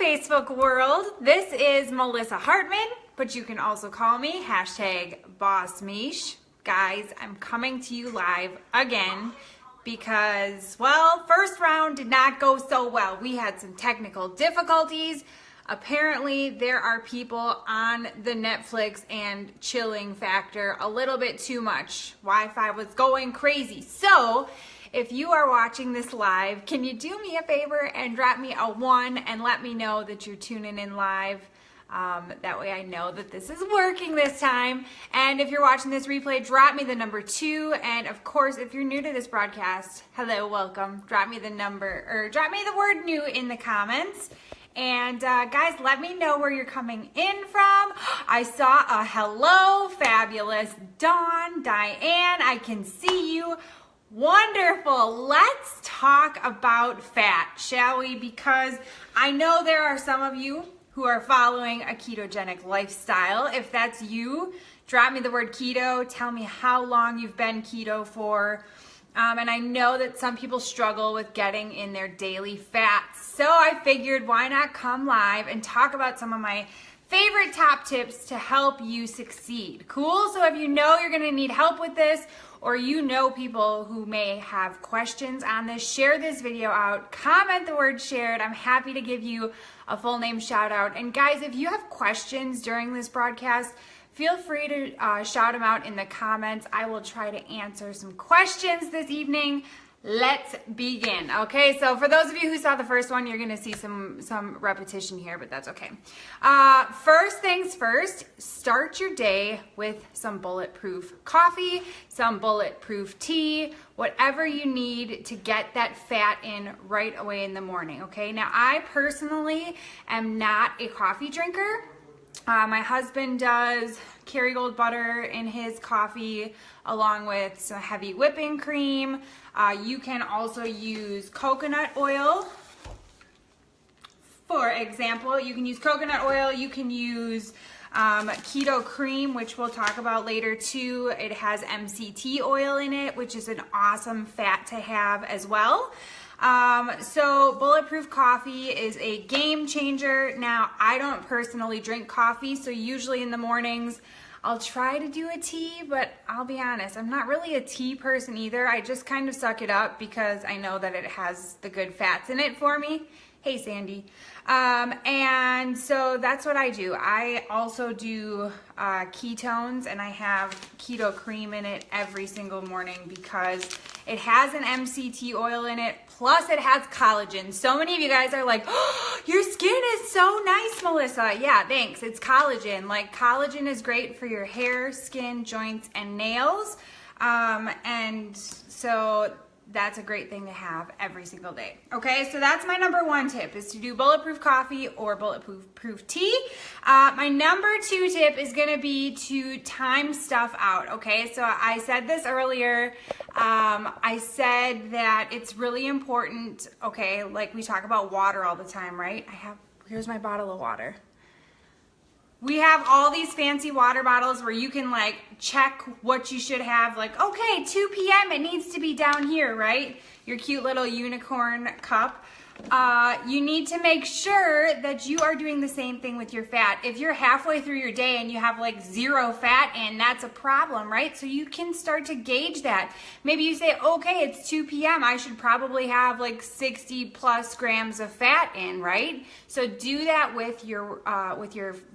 Facebook world. This is Melissa Hartman, but you can also call me #BossMeesh. Guys, I'm coming to you live again because, well, first round did not go so well. We had some technical difficulties. Apparently, there are people on the Netflix and chilling factor a little bit too much. Wi-Fi was going crazy. So, if you are watching this live, can you do me a favor and drop me a 1 and let me know that you're tuning in live? That way I know that this is working this time. And if you're watching this replay, drop me the number 2. And of course, if you're new to this broadcast, hello, welcome. Drop me the number, or drop me the word new in the comments. And guys, let me know where you're coming in from. I saw a hello, fabulous Dawn, Diane, I can see you. Wonderful. Let's talk about fat, shall we? Because I know there are some of you who are following a ketogenic lifestyle. If that's you, drop me the word keto. Tell me how long you've been keto for. And I know that some people struggle with getting in their daily fats. So I figured, why not come live and talk about some of my favorite top tips to help you succeed. Cool? So if you know you're going to need help with this, or you know people who may have questions on this, share this video out, comment the word shared. I'm happy to give you a full name shout out. And guys, if you have questions during this broadcast, feel free to shout them out in the comments. I will try to answer some questions this evening. Let's begin. Okay, so for those of you who saw the first one, you're gonna see some repetition here, but that's okay. First things first, start your day with some bulletproof coffee, some bulletproof tea, whatever you need to get that fat in right away in the morning, okay? Now, I personally am not a coffee drinker. My husband does Kerrygold butter in his coffee along with some heavy whipping cream. You can also use coconut oil. For example, you can use coconut oil, you can use keto cream, which we'll talk about later too. It has MCT oil in it, which is an awesome fat to have as well. So bulletproof coffee is a game changer. Now, I don't personally drink coffee, so usually in the mornings, I'll try to do a tea, but I'll be honest, I'm not really a tea person either. I just kind of suck it up because I know that it has the good fats in it for me. Hey, Sandy. And so that's what I do. I also do ketones, and I have keto cream in it every single morning because it has an MCT oil in it, plus it has collagen. So many of you guys are like, oh, your skin is so nice, Melissa. Yeah, thanks. It's collagen. Like, collagen is great for your hair, skin, joints, and nails. And so that's a great thing to have every single day. Okay, so that's my number 1 tip, is to do bulletproof coffee or bulletproof tea. My number 2 tip is gonna be to time stuff out, okay? So I said this earlier. I said that it's really important, okay, like we talk about water all the time, right? Here's my bottle of water. We have all these fancy water bottles where you can like check what you should have, like, okay, 2 p.m. it needs to be down here, right? Your cute little unicorn cup. You need to make sure that you are doing the same thing with your fat. If you're halfway through your day and you have like 0 fat in, that's a problem, right? So you can start to gauge that. Maybe you say, okay, it's 2 p.m. I should probably have like 60 plus grams of fat in, right? So do that with your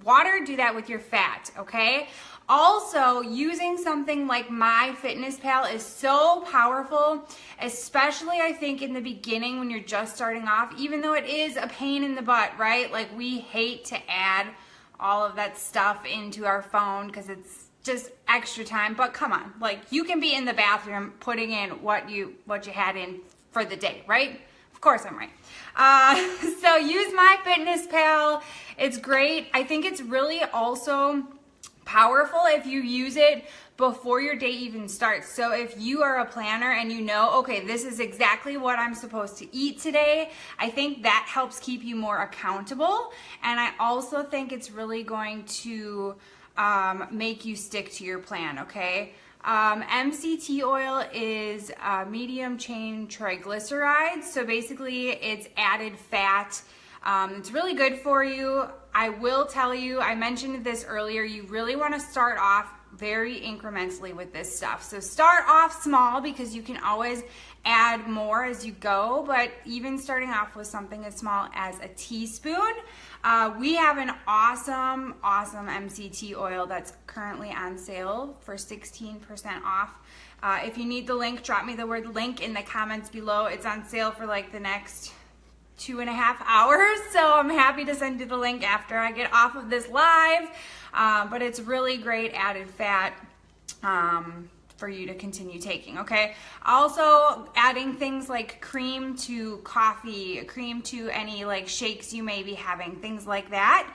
water, do that with your fat, okay? Also, using something like MyFitnessPal is so powerful, especially I think in the beginning when you're just starting off, even though it is a pain in the butt, right? Like, we hate to add all of that stuff into our phone because it's just extra time, but come on, like, you can be in the bathroom putting in what you had in for the day, right? Of course I'm right. So use MyFitnessPal. It's great. I think it's really also powerful if you use it before your day even starts. So if you are a planner and you know, okay, this is exactly what I'm supposed to eat today, I think that helps keep you more accountable. And I also think it's really going to make you stick to your plan, okay? MCT oil is medium chain triglycerides. So basically it's added fat It's really good for you. I will tell you, I mentioned this earlier, you really want to start off very incrementally with this stuff. So start off small because you can always add more as you go, but even starting off with something as small as a teaspoon. We have an awesome MCT oil that's currently on sale for 16% off. If you need the link, drop me the word link in the comments below. It's on sale for like the next 2.5 hours, so I'm happy to send you the link after I get off of this live. But it's really great added fat for you to continue taking, okay? Also, adding things like cream to coffee, cream to any like shakes you may be having, things like that.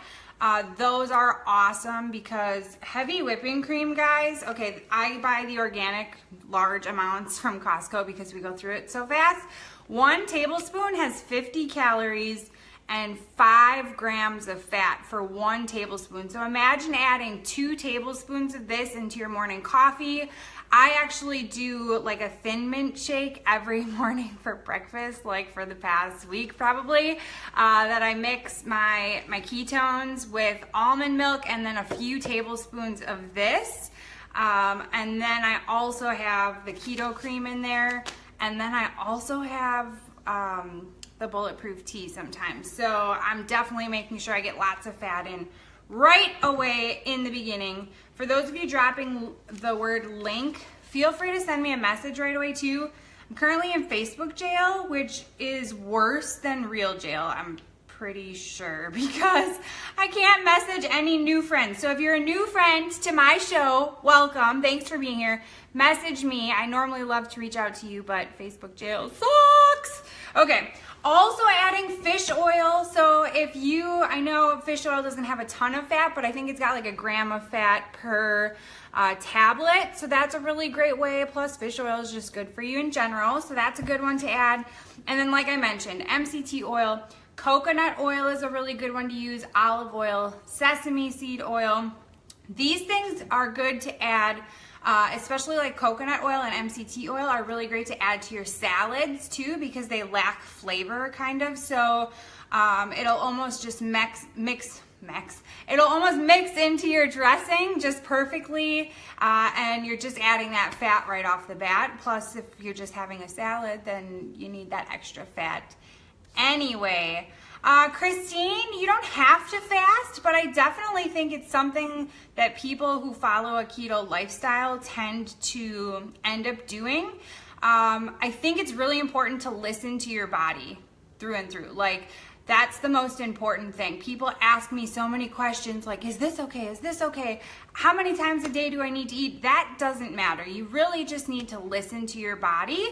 Those are awesome because heavy whipping cream, guys, okay, I buy the organic large amounts from Costco because we go through it so fast. 1 tablespoon has 50 calories and 5 grams of fat for 1 tablespoon. So imagine adding 2 tablespoons of this into your morning coffee. I actually do like a thin mint shake every morning for breakfast, like for the past week probably, that I mix my ketones with almond milk and then a few tablespoons of this. And then I also have the keto cream in there. And then I also have the bulletproof tea sometimes. So I'm definitely making sure I get lots of fat in right away in the beginning. For those of you dropping the word link, feel free to send me a message right away too. I'm currently in Facebook jail, which is worse than real jail, I'm pretty sure, because I can't message any new friends. So if you're a new friend to my show, welcome, thanks for being here. Message me. I normally love to reach out to you, but Facebook jail sucks. Okay, also adding fish oil. So if you, I know fish oil doesn't have a ton of fat, but I think it's got like 1 gram of fat per tablet. So that's a really great way. Plus fish oil is just good for you in general. So that's a good one to add. And then like I mentioned, MCT oil, coconut oil is a really good one to use, olive oil, sesame seed oil. These things are good to add, especially like coconut oil and MCT oil are really great to add to your salads too because they lack flavor kind of. So it'll almost just it'll almost mix into your dressing just perfectly, and you're just adding that fat right off the bat. Plus if you're just having a salad, then you need that extra fat anyway. Christine, you don't have to fast, but I definitely think it's something that people who follow a keto lifestyle tend to end up doing. I think it's really important to listen to your body through and through. Like, that's the most important thing. People ask me so many questions like, is this okay? Is this okay? How many times a day do I need to eat? That doesn't matter. You really just need to listen to your body.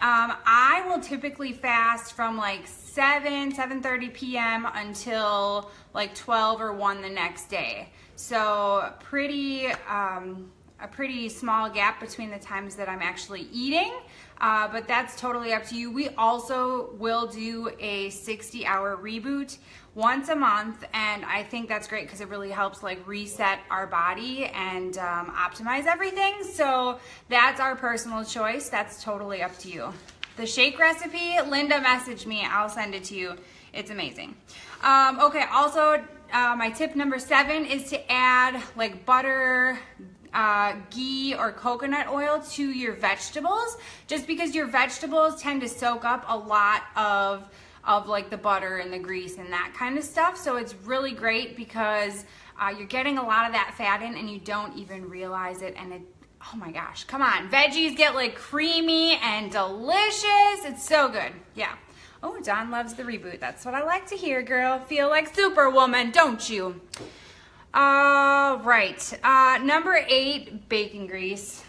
I will typically fast from like 7:30 p.m. until like 12 or 1 the next day. So a pretty small gap between the times that I'm actually eating, but that's totally up to you. We also will do a 60-hour reboot once a month, and I think that's great because it really helps like reset our body and optimize everything. So that's our personal choice. That's totally up to you. The shake recipe, Linda messaged me. I'll send it to you. It's amazing. Okay, also my tip number 7 is to add like butter, ghee or coconut oil to your vegetables, just because your vegetables tend to soak up a lot of like the butter and the grease and that kind of stuff. So it's really great because you're getting a lot of that fat in and you don't even realize it. And it, oh my gosh, come on. Veggies get like creamy and delicious. It's so good. Yeah. Oh, Dawn loves the reboot. That's what I like to hear, girl. Feel like Superwoman, don't you? Right. Number 8, bacon grease.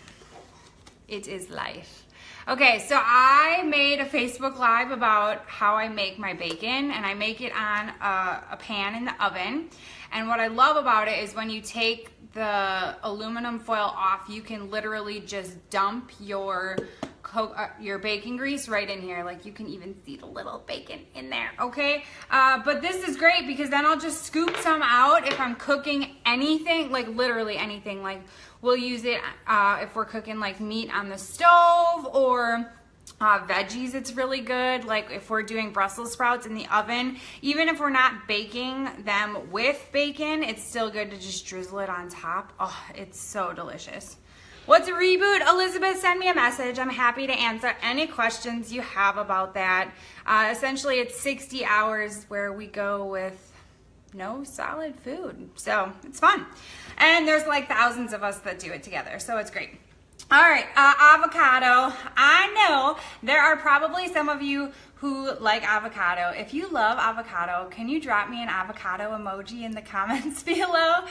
It is life. Okay, so I made a Facebook Live about how I make my bacon, and I make it on a pan in the oven. And what I love about it is when you take the aluminum foil off, you can literally just dump your bacon grease right in here. Like, you can even see the little bacon in there, okay? But this is great because then I'll just scoop some out if I'm cooking anything, like literally anything. Like, we'll use it if we're cooking like meat on the stove, or veggies, it's really good. Like if we're doing Brussels sprouts in the oven, even if we're not baking them with bacon, it's still good to just drizzle it on top. Oh, it's so delicious. What's a reboot? Elizabeth, send me a message. I'm happy to answer any questions you have about that. Essentially, it's 60 hours where we go with no solid food. So it's fun. And there's like thousands of us that do it together. So it's great. All right, avocado. I know there are probably some of you who like avocado. If you love avocado, can you drop me an avocado emoji in the comments below?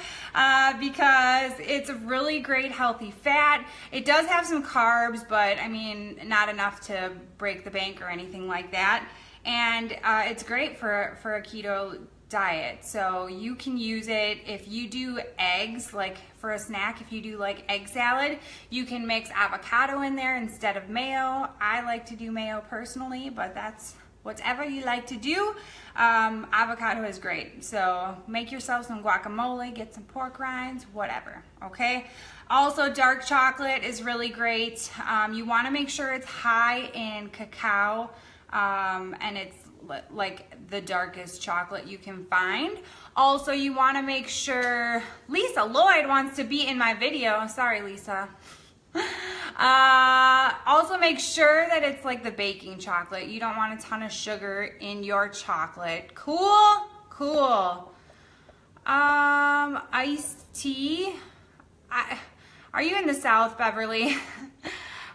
Because it's a really great healthy fat. It does have some carbs, but I mean, not enough to break the bank or anything like that. And it's great for a keto diet. So you can use it if you do eggs, like for a snack. If you do like egg salad, you can mix avocado in there instead of mayo. I like to do mayo personally, but that's whatever you like to do. Avocado is great. So make yourself some guacamole, get some pork rinds, whatever, okay? Also, dark chocolate is really great. You want to make sure it's high in cacao, and it's like the darkest chocolate you can find. Also, you want to make sure, Lisa Lloyd wants to be in my video. Sorry, Lisa. Also make sure that it's like the baking chocolate. You don't want a ton of sugar in your chocolate. Cool, cool. Iced tea. Are you in the South, Beverly?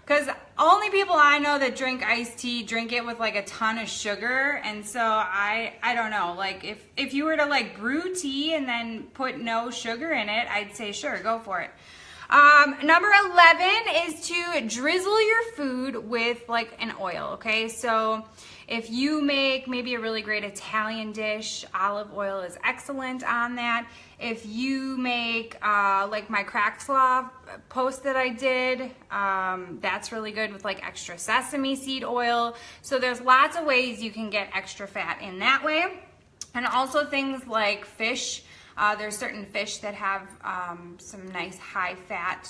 Because only people I know that drink iced tea drink it with like a ton of sugar, and so I don't know. Like if you were to like brew tea and then put no sugar in it, I'd say sure, go for it. Number 11 is to drizzle your food with like an oil, okay? So if you make maybe a really great Italian dish, olive oil is excellent on that. If you make like my crack slaw post that I did, that's really good with like extra sesame seed oil. So there's lots of ways you can get extra fat in that way. And also things like fish. There's certain fish that have some nice high fat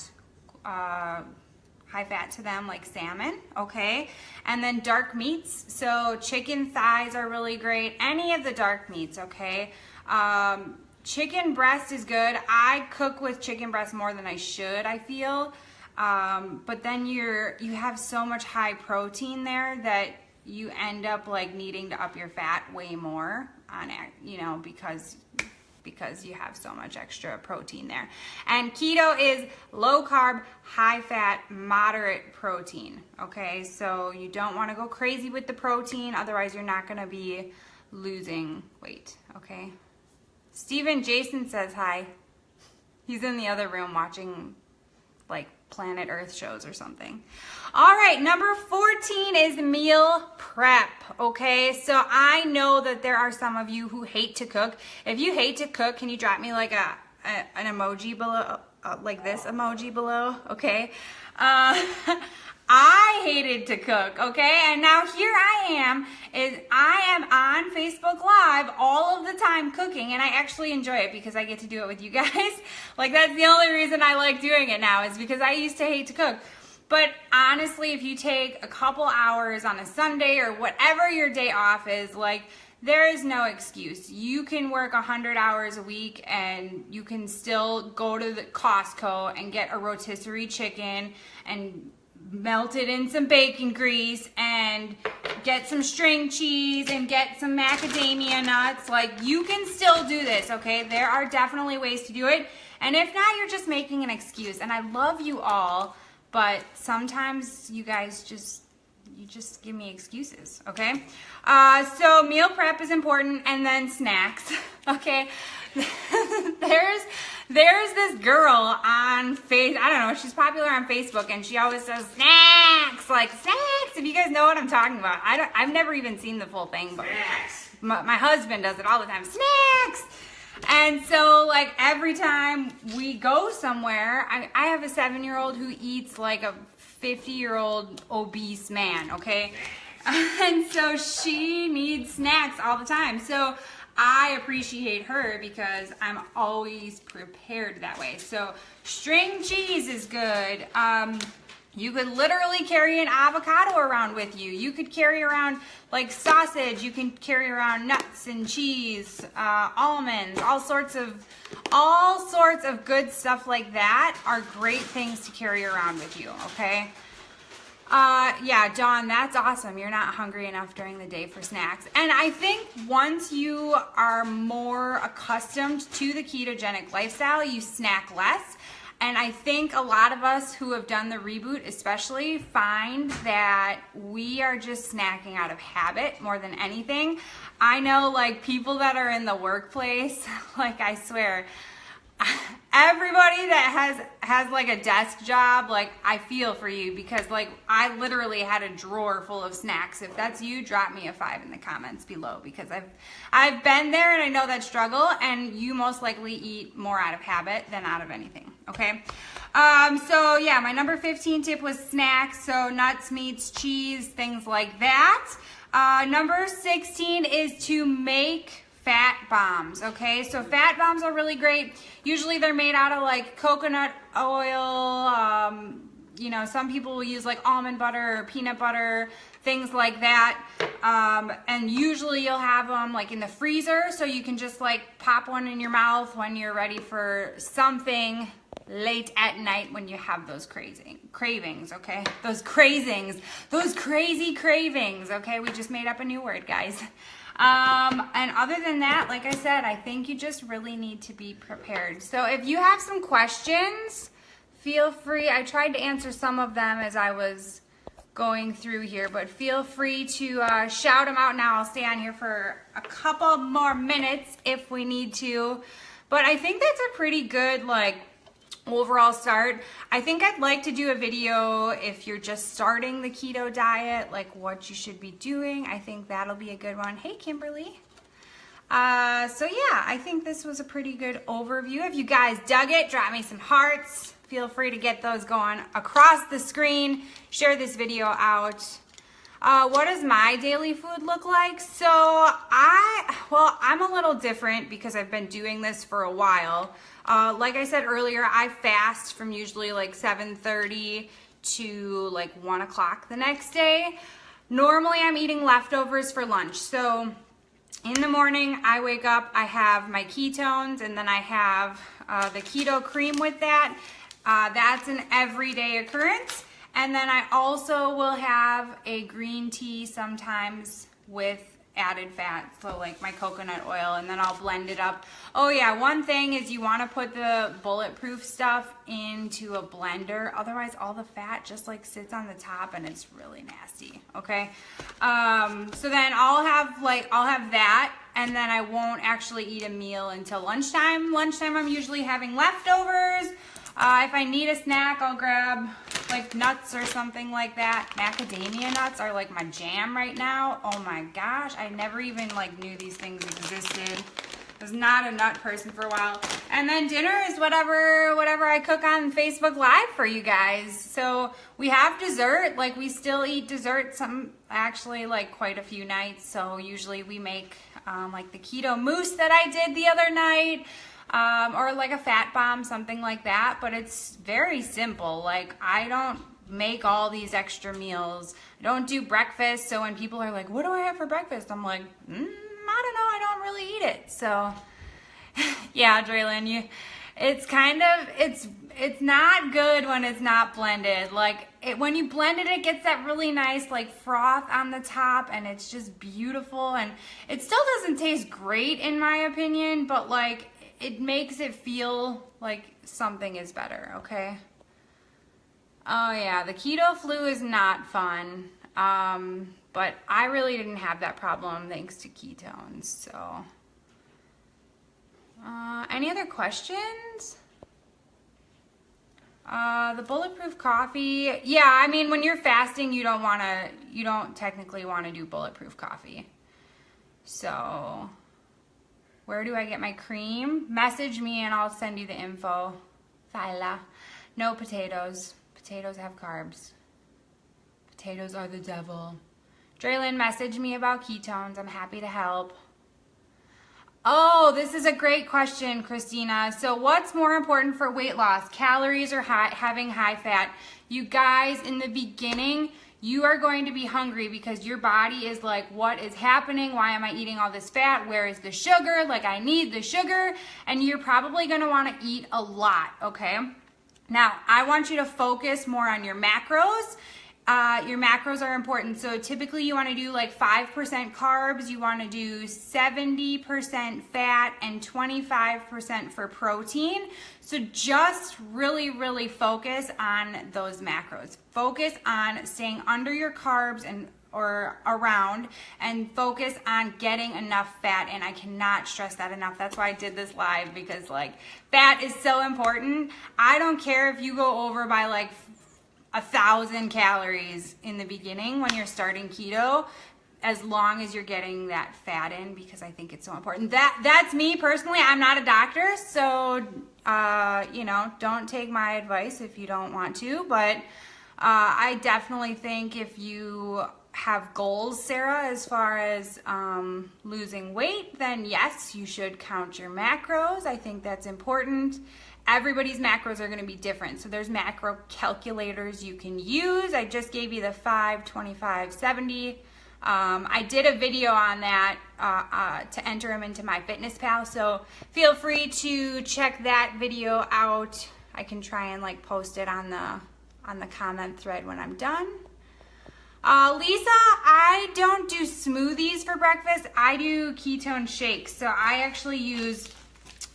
to them, like salmon, okay? And then dark meats, so chicken thighs are really great. Any of the dark meats, okay? Chicken breast is good. I cook with chicken breast more than I should, I feel. But then you have so much high protein there that you end up like needing to up your fat way more on it, you know, because you have so much extra protein there. And keto is low carb, high fat, moderate protein, okay? So you don't wanna go crazy with the protein, otherwise you're not gonna be losing weight, okay? Steven Jason says hi. He's in the other room watching like Planet Earth shows or something. All right, number 14 is meal prep, okay? So I know that there are some of you who hate to cook. If you hate to cook, can you drop me like an emoji below, like this emoji below, okay? I hated to cook, okay? And now here I am on Facebook Live all of the time cooking, and I actually enjoy it because I get to do it with you guys. Like that's the only reason I like doing it now is because I used to hate to cook. But honestly, if you take a couple hours on a Sunday or whatever your day off is, like there is no excuse. You can work 100 hours a week and you can still go to the Costco and get a rotisserie chicken and melt it in some bacon grease and get some string cheese and get some macadamia nuts. Like you can still do this, okay? There are definitely ways to do it. And if not, you're just making an excuse. And I love you all, but sometimes you guys just give me excuses, okay? So meal prep is important, and then snacks, okay? There's this girl on I don't know, she's popular on Facebook, and she always says snacks, like snacks. If you guys know what I'm talking about, I've never even seen the full thing, but my husband does it all the time. Snacks. And so like every time we go somewhere, I have a 7-year-old who eats like a 50-year-old obese man, okay? And so she needs snacks all the time. So I appreciate her because I'm always prepared that way. So string cheese is good. You could literally carry an avocado around with you. You could carry around like sausage. You can carry around nuts and cheese, almonds, all sorts of good stuff like that are great things to carry around with you, okay? Yeah, Dawn, that's awesome. You're not hungry enough during the day for snacks. And I think once you are more accustomed to the ketogenic lifestyle, you snack less. And I think a lot of us who have done the reboot especially find that we are just snacking out of habit more than anything. I know like people that are in the workplace, like I swear, everybody that has like a desk job, like I feel for you, because like I literally had a drawer full of snacks. If that's you, drop me a 5 in the comments below, because I've been there and I know that struggle, and you most likely eat more out of habit than out of anything, okay? So yeah, my number 15 tip was snacks, so nuts, meats, cheese, things like that. Number 16 is to make fat bombs, okay? So fat bombs are really great. Usually they're made out of like coconut oil, you know, some people will use like almond butter or peanut butter, things like that. And usually you'll have them like in the freezer, so you can just like pop one in your mouth when you're ready for something late at night when you have those cravings, okay? Those crazy cravings, okay? We just made up a new word, guys. And other than that, like I said, I think you just really need to be prepared. So if you have some questions, feel free. I tried to answer some of them as I was going through here, but feel free to shout them out now. I'll stay on here for a couple more minutes if we need to. But I think that's a pretty good, like, overall start. I think I'd like to do a video if you're just starting the keto diet, like what you should be doing. I think that'll be a good one. Hey, Kimberly. So yeah, I think this was a pretty good overview. If you guys dug it, drop me some hearts. Feel free to get those going across the screen. Share this video out. What does my daily food look like? So I'm a little different because I've been doing this for a while. Like I said earlier, I fast from usually like 7:30 to like 1 o'clock the next day. Normally I'm eating leftovers for lunch. So in the morning I wake up, I have my ketones, and then I have the keto cream with that. That's an everyday occurrence. And then I also will have a green tea sometimes with added fat, so like my coconut oil, and then I'll blend it up. Oh yeah, one thing is you want to put the bulletproof stuff into a blender, otherwise all the fat just like sits on the top and it's really nasty, okay? So then I'll have that, and then I won't actually eat a meal until lunchtime. Lunchtime I'm usually having leftovers. If I need a snack, I'll grab like nuts or something like that. Macadamia nuts are like my jam right now. Oh my gosh, I never even like knew these things existed. I was not a nut person for a while. And then dinner is whatever I cook on Facebook Live for you guys. So we have dessert, like we still eat dessert, actually like quite a few nights. So usually we make like the keto mousse that I did the other night. Or like a fat bomb, something like that, but it's very simple. Like I don't make all these extra meals. I don't do breakfast, so when people are like, what do I have for breakfast? I'm like, I don't know, I don't really eat it. So yeah, Draylin, it's not good when it's not blended. Like when you blend it, it gets that really nice like froth on the top, and it's just beautiful, and it still doesn't taste great in my opinion, but like it makes it feel like something is better, okay? Oh yeah, the keto flu is not fun, but I really didn't have that problem thanks to ketones, so. Any other questions? The bulletproof coffee, yeah, I mean, when you're fasting, you don't technically want to do bulletproof coffee. So, where do I get my cream? Message me and I'll send you the info. Thyla. No potatoes. Potatoes have carbs. Potatoes are the devil. Draylin, message me about ketones. I'm happy to help. Oh, this is a great question, Christina. So what's more important for weight loss, calories or having high fat? You guys, in the beginning, you are going to be hungry because your body is like, what is happening? Why am I eating all this fat? Where is the sugar? Like, I need the sugar. And you're probably gonna wanna eat a lot, okay? Now, I want you to focus more on your macros. Your macros are important. So typically you want to do like 5% carbs, you want to do 70% fat and 25% for protein. So just really focus on those macros. Focus on staying under your carbs and or around, and focus on getting enough fat. And I cannot stress that enough. That's why I did this live, because like fat is so important. I don't care if you go over by like 1,000 calories in the beginning when you're starting keto, as long as you're getting that fat in, because I think it's so important. That's me personally. I'm not a doctor, so you know, don't take my advice if you don't want to, but I definitely think if you have goals, Sarah, as far as losing weight, then yes, you should count your macros. I think that's important. Everybody's macros are going to be different. So there's macro calculators you can use. I just gave you the 5, 25, 70. I did a video on that to enter them into MyFitnessPal. So feel free to check that video out. I can try and like post it on the comment thread when I'm done. Lisa, I don't do smoothies for breakfast. I do ketone shakes. So I actually use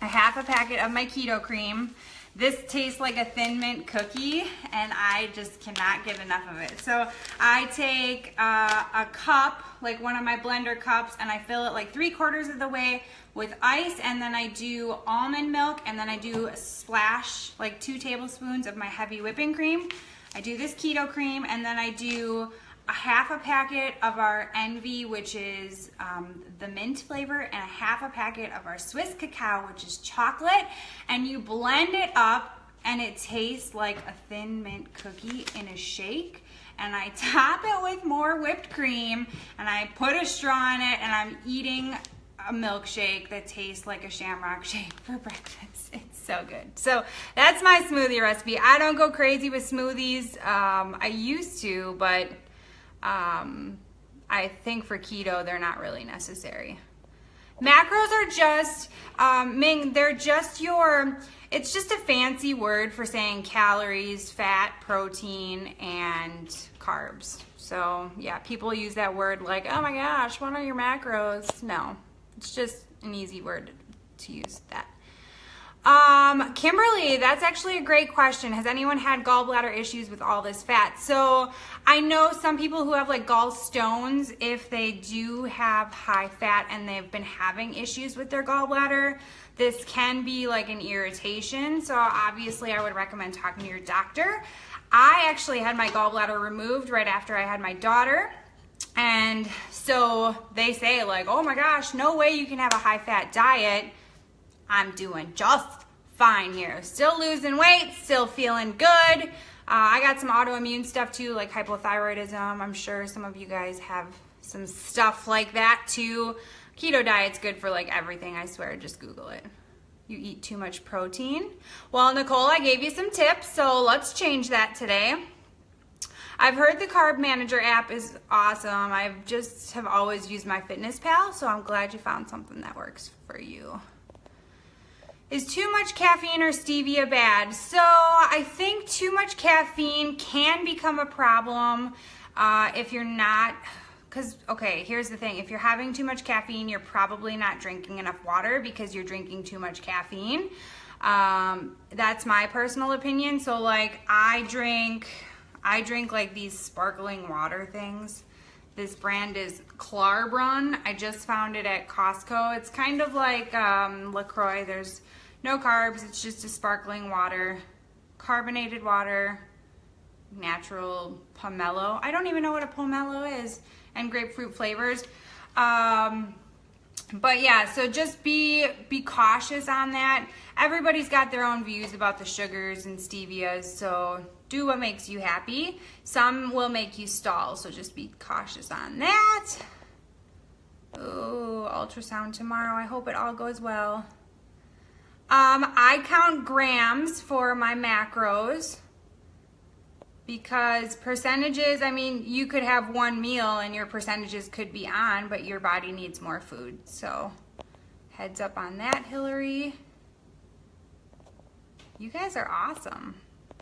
a half a packet of my keto cream. This tastes like a Thin Mint cookie, and I just cannot get enough of it. So I take a cup, like one of my blender cups, and I fill it like 3/4 of the way with ice, and then I do almond milk, and then I do a splash, like 2 tablespoons of my heavy whipping cream. I do this keto cream, and then I do a half a packet of our Envy, which is the mint flavor, and a half a packet of our Swiss cacao, which is chocolate, and you blend it up and it tastes like a Thin Mint cookie in a shake. And I top it with more whipped cream, and I put a straw in it, and I'm eating a milkshake that tastes like a Shamrock shake for breakfast. It's so good. So that's my smoothie recipe. I don't go crazy with smoothies. I used to, but I think for keto, they're not really necessary. Macros are just, Ming, they're just it's just a fancy word for saying calories, fat, protein, and carbs. So yeah, people use that word like, oh my gosh, what are your macros? No, it's just an easy word to use that. Kimberly, that's actually a great question. Has anyone had gallbladder issues with all this fat? So I know some people who have like gallstones, if they do have high fat and they've been having issues with their gallbladder, this can be like an irritation. So obviously I would recommend talking to your doctor. I actually had my gallbladder removed right after I had my daughter. And so they say like, oh my gosh, no way you can have a high fat diet. I'm doing just fine here. Still losing weight, still feeling good. I got some autoimmune stuff too, like hypothyroidism. I'm sure some of you guys have some stuff like that too. Keto diet's good for like everything, I swear, just Google it. You eat too much protein. Well, Nicole, I gave you some tips, so let's change that today. I've heard the Carb Manager app is awesome. I just have always used MyFitnessPal, so I'm glad you found something that works for you. Is too much caffeine or stevia bad? So I think too much caffeine can become a problem if you're not, because, okay, here's the thing. If you're having too much caffeine, you're probably not drinking enough water because you're drinking too much caffeine. That's my personal opinion. So like I drink like these sparkling water things. This brand is Clarbrun. I just found it at Costco. It's kind of like LaCroix. There's no carbs. It's just a sparkling water, carbonated water, natural pomelo. I don't even know what a pomelo is, and grapefruit flavors. But yeah, so just be cautious on that. Everybody's got their own views about the sugars and stevias, so do what makes you happy. Some will make you stall, so just be cautious on that. Ooh, ultrasound tomorrow. I hope it all goes well. I count grams for my macros because percentages, I mean, you could have one meal and your percentages could be on, but your body needs more food. So heads up on that, Hillary. You guys are awesome.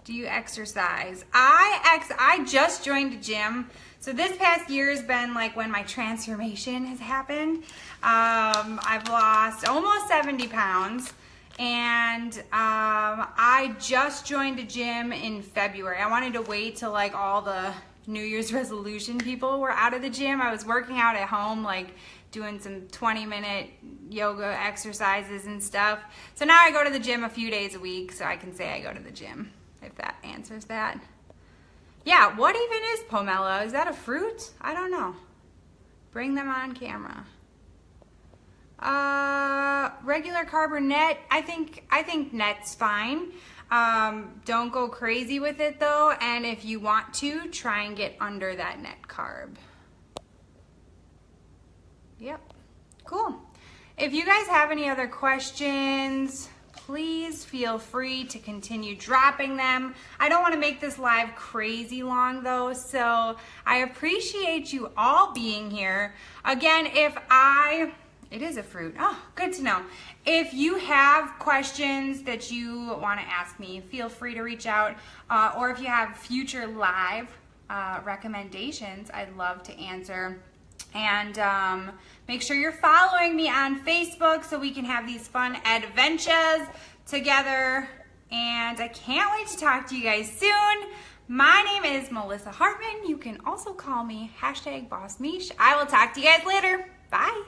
Do you exercise? I just joined a gym. So this past year has been like when my transformation has happened. I've lost almost 70 pounds. And I just joined a gym in February. I wanted to wait till like all the New Year's resolution people were out of the gym. I was working out at home, like doing some 20-minute yoga exercises and stuff. So now I go to the gym a few days a week, so I can say I go to the gym, if that answers that. Yeah, what even is pomelo? Is that a fruit? I don't know. Bring them on camera. Regular carb or net? I think net's fine. Don't go crazy with it though, and if you want to, try and get under that net carb. Yep, cool. If you guys have any other questions, please feel free to continue dropping them. I don't want to make this live crazy long though, so I appreciate you all being here. Again, it is a fruit. Oh, good to know. If you have questions that you want to ask me, feel free to reach out. Or if you have future live recommendations, I'd love to answer. And make sure you're following me on Facebook so we can have these fun adventures together. And I can't wait to talk to you guys soon. My name is Melissa Hartman. You can also call me #BossMeesh. I will talk to you guys later. Bye.